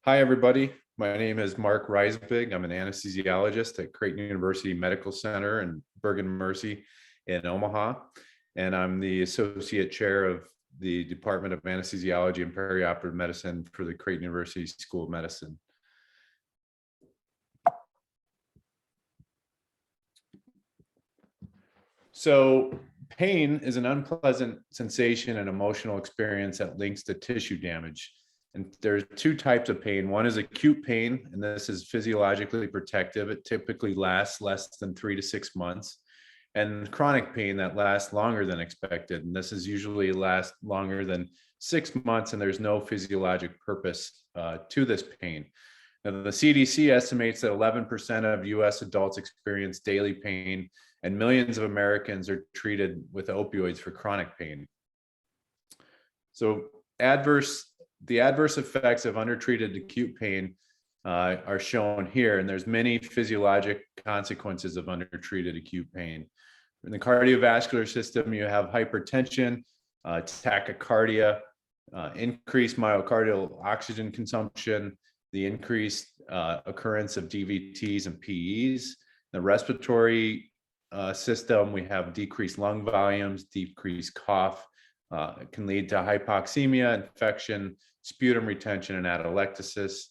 Hi, everybody. My name is Mark Reisbig. I'm an anesthesiologist at Creighton University Medical Center and Bergen Mercy in Omaha. And I'm the associate chair of the Department of Anesthesiology and Perioperative Medicine for the Creighton University School of Medicine. So pain is an unpleasant sensation and emotional experience that links to tissue damage. And there's two types of pain. One is acute pain, and this is physiologically protective. It typically lasts less than 3 to 6 months. And chronic pain that lasts longer than expected. And this is usually lasts longer than 6 months, and there's no physiologic purpose to this pain. Now, the CDC estimates that 11% of US adults experience daily pain, and millions of Americans are treated with opioids for chronic pain. So the adverse effects of undertreated acute pain are shown here, and there's many physiologic consequences of undertreated acute pain. In the cardiovascular system, you have hypertension, tachycardia, increased myocardial oxygen consumption, the increased occurrence of DVTs and PEs. The respiratory system, we have decreased lung volumes, decreased cough. It can lead to hypoxemia, infection, sputum retention, and atelectasis.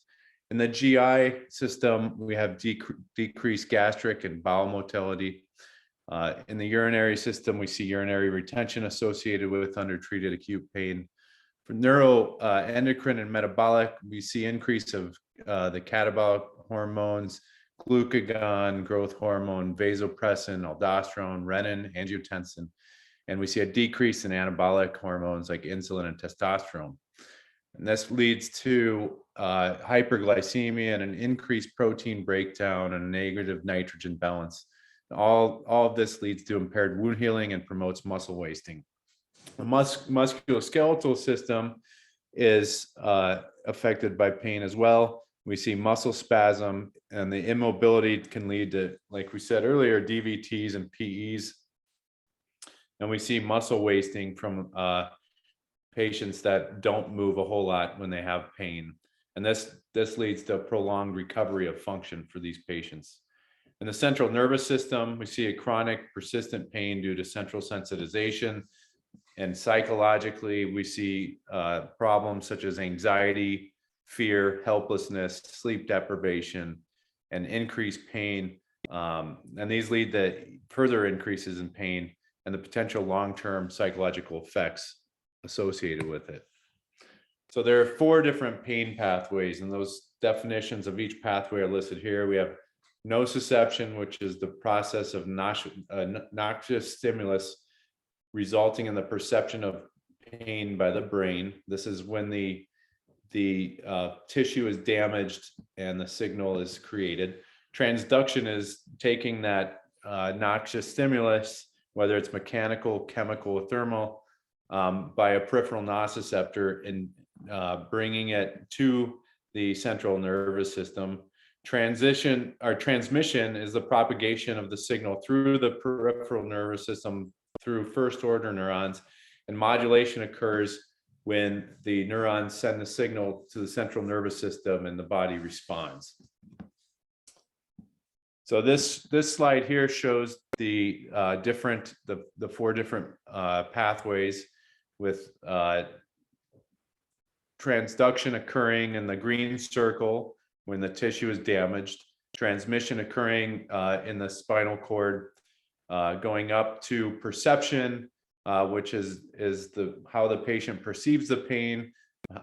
In the GI system, we have decreased gastric and bowel motility. In the urinary system, we see urinary retention associated with undertreated acute pain. For neuroendocrine and metabolic, we see increase of the catabolic hormones, glucagon, growth hormone, vasopressin, aldosterone, renin, angiotensin, and we see a decrease in anabolic hormones like insulin and testosterone. And this leads to hyperglycemia and an increased protein breakdown and a negative nitrogen balance. All of this leads to impaired wound healing and promotes muscle wasting. The musculoskeletal system is affected by pain as well. We see muscle spasm, and the immobility can lead to, like we said earlier, DVTs and PEs. And we see muscle wasting from patients that don't move a whole lot when they have pain. And this leads to prolonged recovery of function for these patients. In the central nervous system, we see a chronic persistent pain due to central sensitization. And psychologically, we see problems such as anxiety, fear, helplessness, sleep deprivation, and increased pain. And these lead to further increases in pain and the potential long-term psychological effects associated with it. So there are 4 different pain pathways, and those definitions of each pathway are listed here. We have nociception, which is the process of noxious stimulus resulting in the perception of pain by the brain. This is when the tissue is damaged and the signal is created. Transduction is taking that noxious stimulus, whether it's mechanical, chemical, or thermal, by a peripheral nociceptor and bringing it to the central nervous system. Transmission is the propagation of the signal through the peripheral nervous system through first order neurons, and modulation occurs when the neurons send the signal to the central nervous system and the body responds. So this slide here shows the 4 different pathways, with transduction occurring in the green circle when the tissue is damaged, transmission occurring in the spinal cord, going up to perception, which is how the patient perceives the pain,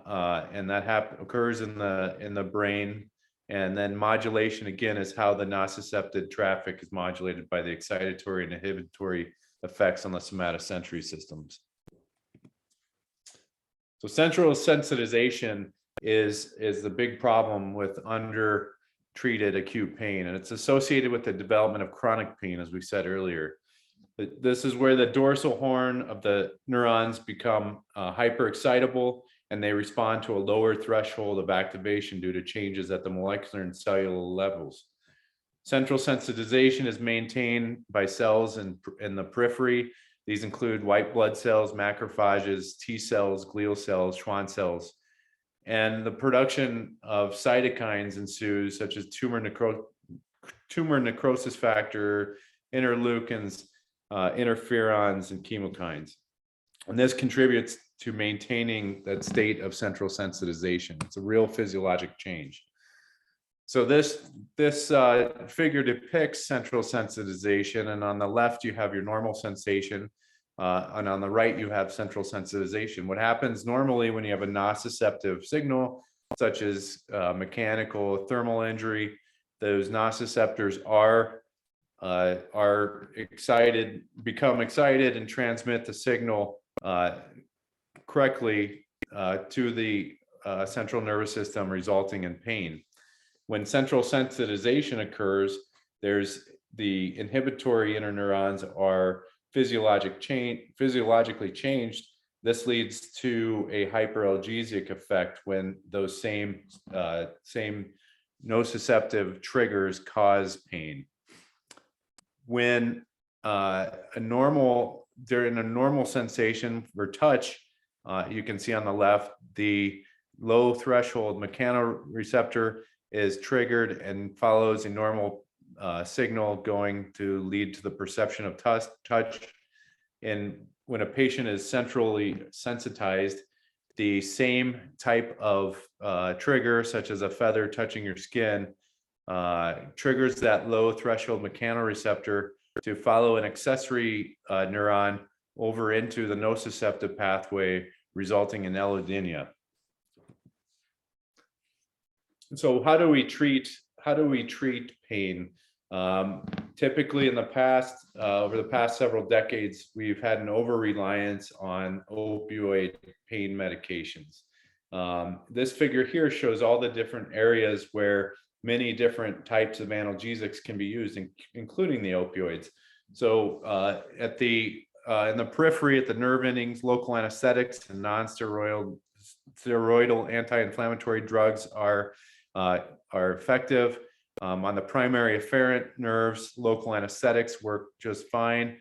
and that occurs in the brain. And then modulation, again, is how the nociceptive traffic is modulated by the excitatory and inhibitory effects on the somatosensory systems. So central sensitization is the big problem with undertreated acute pain, and it's associated with the development of chronic pain, as we said earlier. This is where the dorsal horn of the neurons become hyperexcitable, and they respond to a lower threshold of activation due to changes at the molecular and cellular levels. Central sensitization is maintained by cells in the periphery. These include white blood cells, macrophages, T cells, glial cells, Schwann cells, and the production of cytokines ensues, such as tumor necrosis factor, interleukins, interferons, and chemokines. And this contributes to maintaining that state of central sensitization. It's a real physiologic change. So this figure depicts central sensitization, and on the left you have your normal sensation, and on the right you have central sensitization. What happens normally when you have a nociceptive signal, such as mechanical thermal injury, those nociceptors are excited, become excited, and transmit the signal correctly to the central nervous system, resulting in pain. When central sensitization occurs, there's the inhibitory interneurons are physiologically changed. This leads to a hyperalgesic effect when those same nociceptive triggers cause pain. When during a normal sensation or touch, you can see on the left, the low threshold mechanoreceptor is triggered and follows a normal signal going to lead to the perception of touch. And when a patient is centrally sensitized, the same type of trigger, such as a feather touching your skin, triggers that low threshold mechanoreceptor to follow an accessory neuron over into the nociceptive pathway, resulting in allodynia. So how do we treat pain? Typically in the past, over the past several decades, we've had an over-reliance on opioid pain medications. This figure here shows all the different areas where many different types of analgesics can be used, including the opioids. So in the periphery, at the nerve endings, local anesthetics and non-steroidal anti-inflammatory drugs are effective. On the primary afferent nerves, local anesthetics work just fine.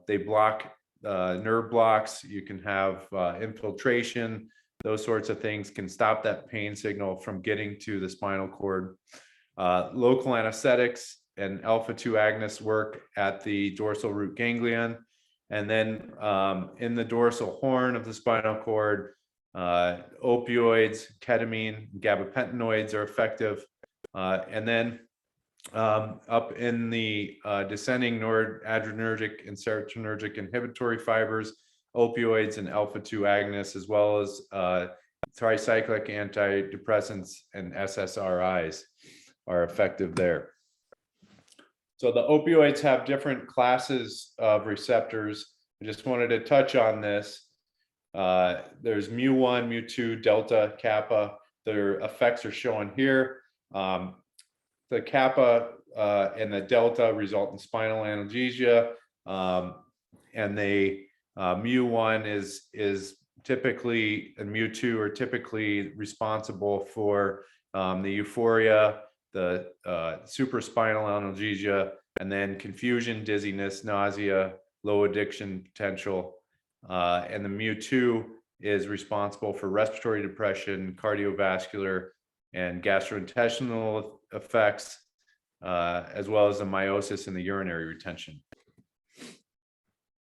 They block nerve blocks. You can have infiltration. Those sorts of things can stop that pain signal from getting to the spinal cord. Local anesthetics and alpha-2 agonists work at the dorsal root ganglion. And then in the dorsal horn of the spinal cord, opioids, ketamine, gabapentinoids are effective. And then up in the descending noradrenergic and serotonergic inhibitory fibers, opioids and alpha-2 agonists, as well as tricyclic antidepressants and SSRIs are effective there. So the opioids have different classes of receptors. I just wanted to touch on this. There's mu1, mu2, delta, kappa. Their effects are shown here. The kappa and the delta result in spinal analgesia, and the mu1 is typically, and mu2 are typically responsible for the euphoria, the supraspinal analgesia, and then confusion, dizziness, nausea, low addiction potential. And the mu2 is responsible for respiratory depression, cardiovascular, and gastrointestinal effects, as well as the meiosis and the urinary retention.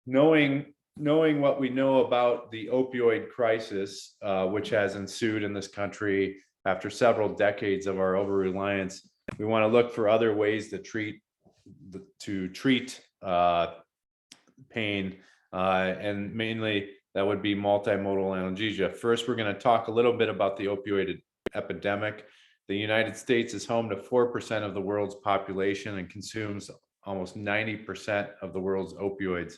Knowing what we know about the opioid crisis, which has ensued in this country after several decades of our over-reliance, we want to look for other ways to treat pain, and mainly that would be multimodal analgesia. First, we're going to talk a little bit about the opioid epidemic. The United States is home to 4% of the world's population and consumes almost 90% of the world's opioids.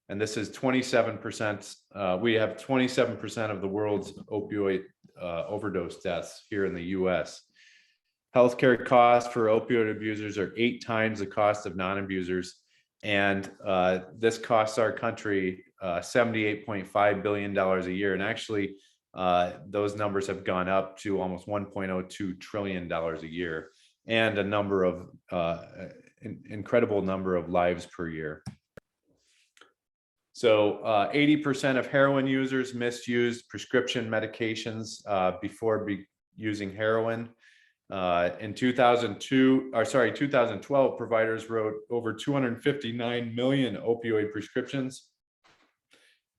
And this is 27%. We have 27% of the world's opioid overdose deaths here in the US. Healthcare costs for opioid abusers are 8 times the cost of non-abusers. And this costs our country $78.5 billion a year. And actually, those numbers have gone up to almost $1.02 trillion a year, and a number of incredible number of lives per year. So 80% of heroin users misused prescription medications before using heroin. In 2012, providers wrote over 259 million opioid prescriptions.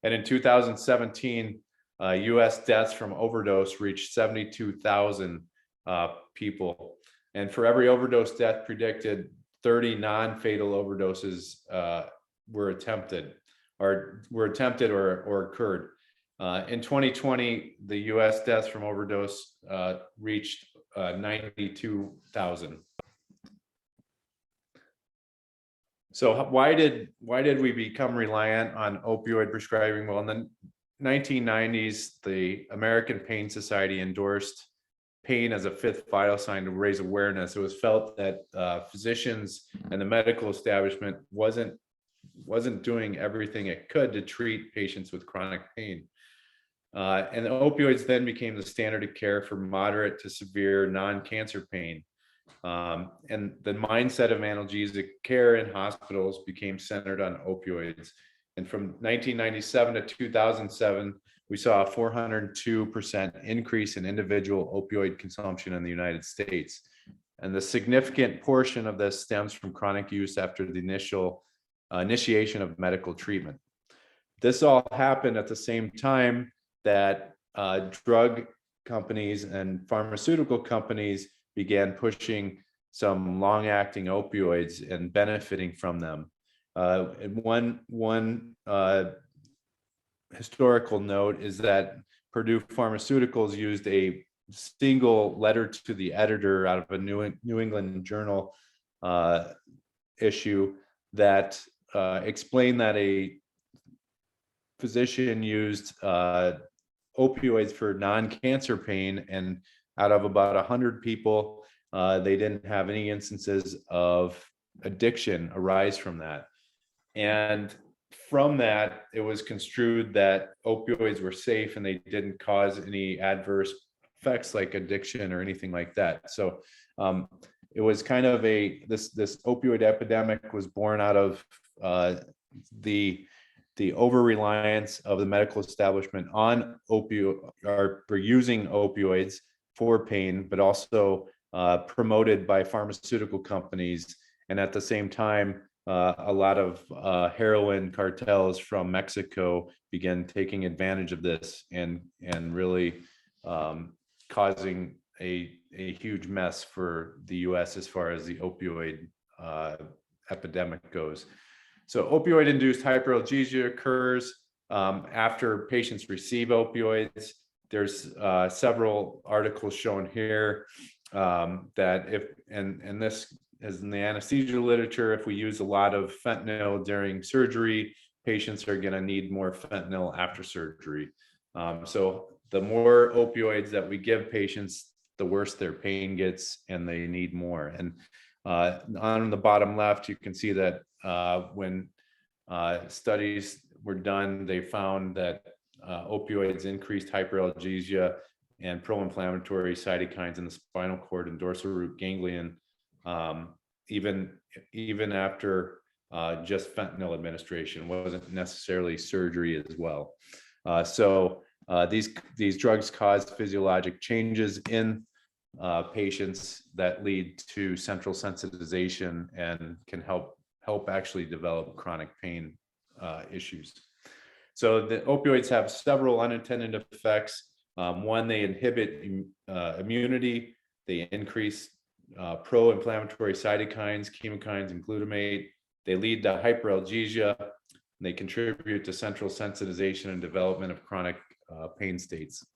And in 2017, US deaths from overdose reached 72,000 people. And for every overdose death predicted, 30 non-fatal overdoses were attempted or occurred. In 2020, the US deaths from overdose reached 92,000. So why did we become reliant on opioid prescribing? Well, in the 1990s, the American Pain Society endorsed pain as a fifth vital sign to raise awareness. It was felt that physicians and the medical establishment wasn't doing everything it could to treat patients with chronic pain. And the opioids then became the standard of care for moderate to severe non-cancer pain. And the mindset of analgesic care in hospitals became centered on opioids. And from 1997 to 2007, we saw a 402% increase in individual opioid consumption in the United States. And the significant portion of this stems from chronic use after the initiation of medical treatment. This all happened at the same time that drug companies and pharmaceutical companies began pushing some long-acting opioids and benefiting from them. And one historical note is that Purdue Pharmaceuticals used a single letter to the editor out of a New England Journal issue that explained that a physician used opioids for non-cancer pain, and out of about 100 people, they didn't have any instances of addiction arise from that. And from that, it was construed that opioids were safe and they didn't cause any adverse effects like addiction or anything like that. So it was kind of this opioid epidemic was born out of the over-reliance of the medical establishment on for using opioids for pain, but also promoted by pharmaceutical companies. And at the same time, a lot of heroin cartels from Mexico began taking advantage of this and really causing a huge mess for the US as far as the opioid epidemic goes. So opioid-induced hyperalgesia occurs after patients receive opioids. There's several articles shown here that and this is in the anesthesia literature. If we use a lot of fentanyl during surgery, patients are going to need more fentanyl after surgery. So the more opioids that we give patients, the worse their pain gets and they need more. And on the bottom left, you can see that when studies were done, they found that opioids increased hyperalgesia and pro-inflammatory cytokines in the spinal cord and dorsal root ganglion, even after just fentanyl administration. Wasn't necessarily surgery as well. So these drugs cause physiologic changes in patients that lead to central sensitization and can help actually develop chronic pain issues. So the opioids have several unintended effects. One, they inhibit immunity. They increase pro-inflammatory cytokines, chemokines, and glutamate. They lead to hyperalgesia. They contribute to central sensitization and development of chronic pain states.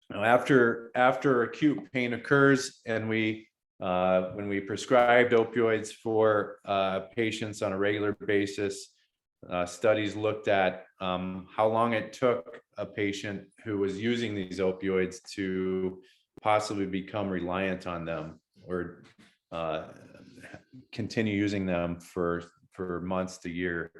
Now, after acute pain occurs, and when we prescribed opioids for patients on a regular basis, studies looked at how long it took a patient who was using these opioids to possibly become reliant on them or continue using them for months to year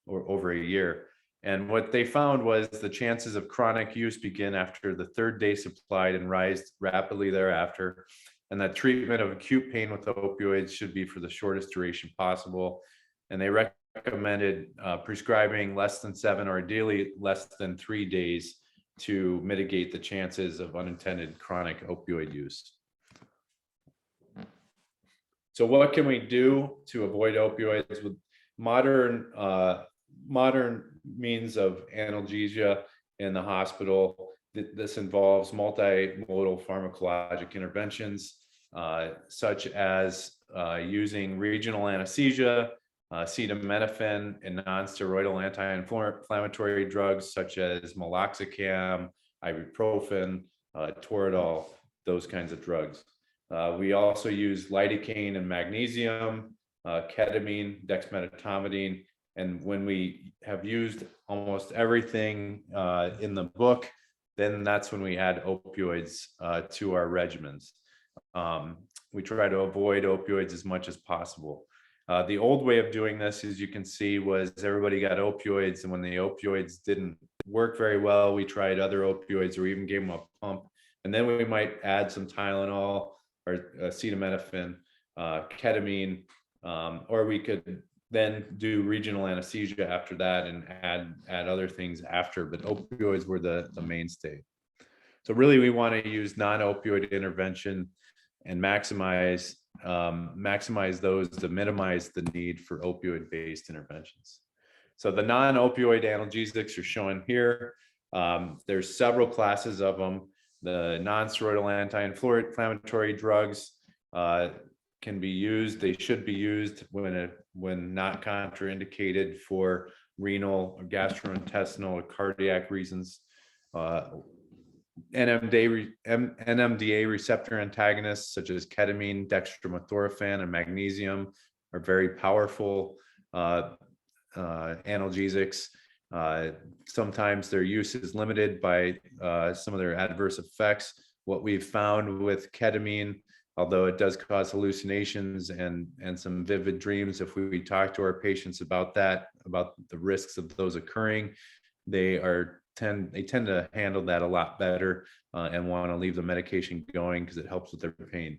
or over a year. And what they found was the chances of chronic use begin after the third day supplied and rise rapidly thereafter. And that treatment of acute pain with opioids should be for the shortest duration possible. And they recommend recommended prescribing less than 7 or ideally less than 3 days to mitigate the chances of unintended chronic opioid use. So what can we do to avoid opioids with modern means of analgesia in the hospital? This involves multimodal pharmacologic interventions, such as using regional anesthesia, acetaminophen, and non-steroidal anti-inflammatory drugs such as meloxicam, ibuprofen, Toradol, those kinds of drugs. We also use lidocaine and magnesium, ketamine, dexmedetomidine, and when we have used almost everything in the book, then that's when we add opioids to our regimens. We try to avoid opioids as much as possible. The old way of doing this, as you can see, was everybody got opioids, and when the opioids didn't work very well, we tried other opioids or even gave them a pump, and then we might add some Tylenol or acetaminophen, ketamine, or we could then do regional anesthesia after that and add other things after, but opioids were the mainstay. So really we want to use non-opioid intervention and maximize those to minimize the need for opioid-based interventions. So the non-opioid analgesics are shown here. There's several classes of them. The non-steroidal anti-inflammatory drugs can be used. They should be used when not contraindicated for renal or gastrointestinal or cardiac reasons. NMDA receptor antagonists such as ketamine, dextromethorphan, and magnesium are very powerful analgesics. Sometimes their use is limited by some of their adverse effects. What we've found with ketamine, although it does cause hallucinations and some vivid dreams, if we talk to our patients about that, about the risks of those occurring, they tend to handle that a lot better and want to leave the medication going because it helps with their pain.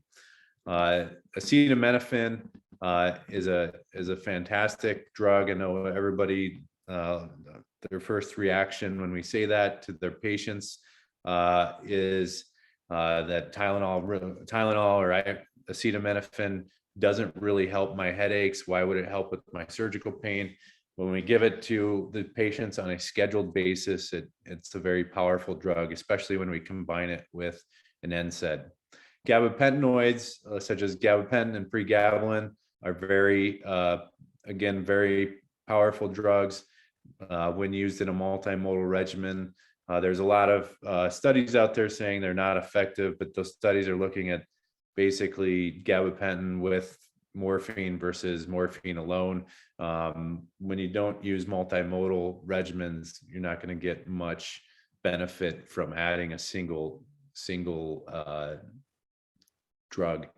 Acetaminophen is a fantastic drug. I know everybody, their first reaction when we say that to their patients is that Tylenol or acetaminophen doesn't really help my headaches. Why would it help with my surgical pain? When we give it to the patients on a scheduled basis, it's a very powerful drug, especially when we combine it with an NSAID. Gabapentinoids, such as gabapentin and pregabalin, are very powerful drugs when used in a multimodal regimen. There's a lot of studies out there saying they're not effective, but those studies are looking at basically gabapentin with morphine versus morphine alone. When you don't use multimodal regimens, you're not going to get much benefit from adding a single drug.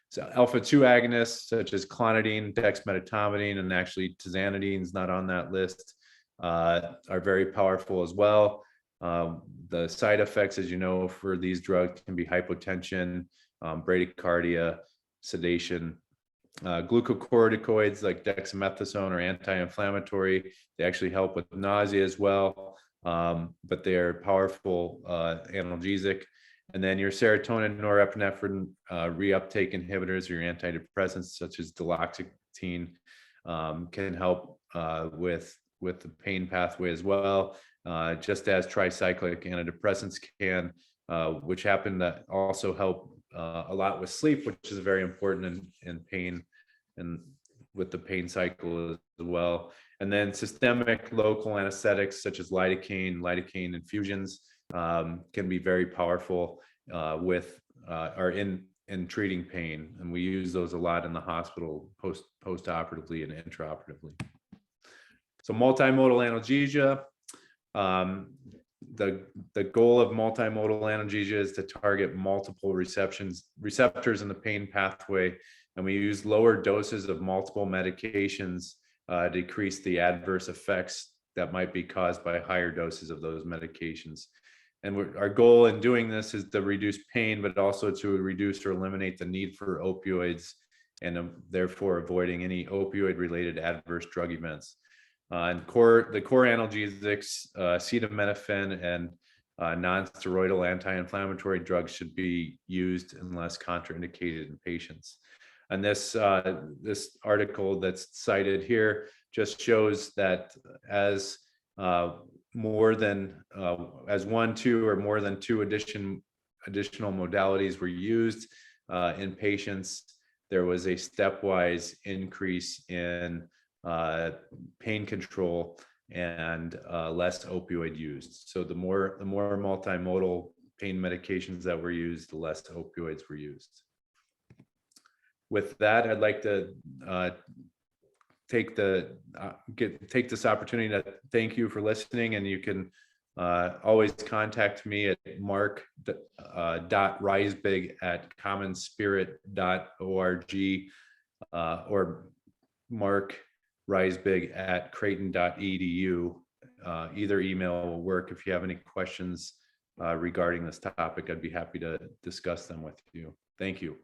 So alpha-2 agonists such as clonidine, dexmedetomidine, and actually tizanidine is not on that list, are very powerful as well. The side effects, as you know, for these drugs can be hypotension, bradycardia, sedation. Glucocorticoids like dexamethasone are anti-inflammatory. They actually help with nausea as well, but they are powerful analgesic. And then your serotonin, norepinephrine reuptake inhibitors, your antidepressants such as duloxetine, can help with the pain pathway as well, just as tricyclic antidepressants can, which happen to also help a lot with sleep, which is very important in pain and with the pain cycle as well. And then systemic local anesthetics such as lidocaine infusions can be very powerful in treating pain, and we use those a lot in the hospital post-operatively and intraoperatively. So multimodal analgesia. The goal of multimodal analgesia is to target multiple receptors in the pain pathway, and we use lower doses of multiple medications to decrease the adverse effects that might be caused by higher doses of those medications. And our goal in doing this is to reduce pain, but also to reduce or eliminate the need for opioids and therefore avoiding any opioid-related adverse drug events. And the core analgesics, acetaminophen, and non-steroidal anti-inflammatory drugs should be used unless contraindicated in patients. And this article that's cited here just shows that as as one, two, or more than two additional modalities were used in patients, there was a stepwise increase in pain control and less opioid used. So the more multimodal pain medications that were used, the less opioids were used. With that, I'd like to take this opportunity to thank you for listening, and you can always contact me at mark.reisbig@commonspirit.org or mark.reisbig@creighton.edu. Either email will work. If you have any questions regarding this topic, I'd be happy to discuss them with you. Thank you.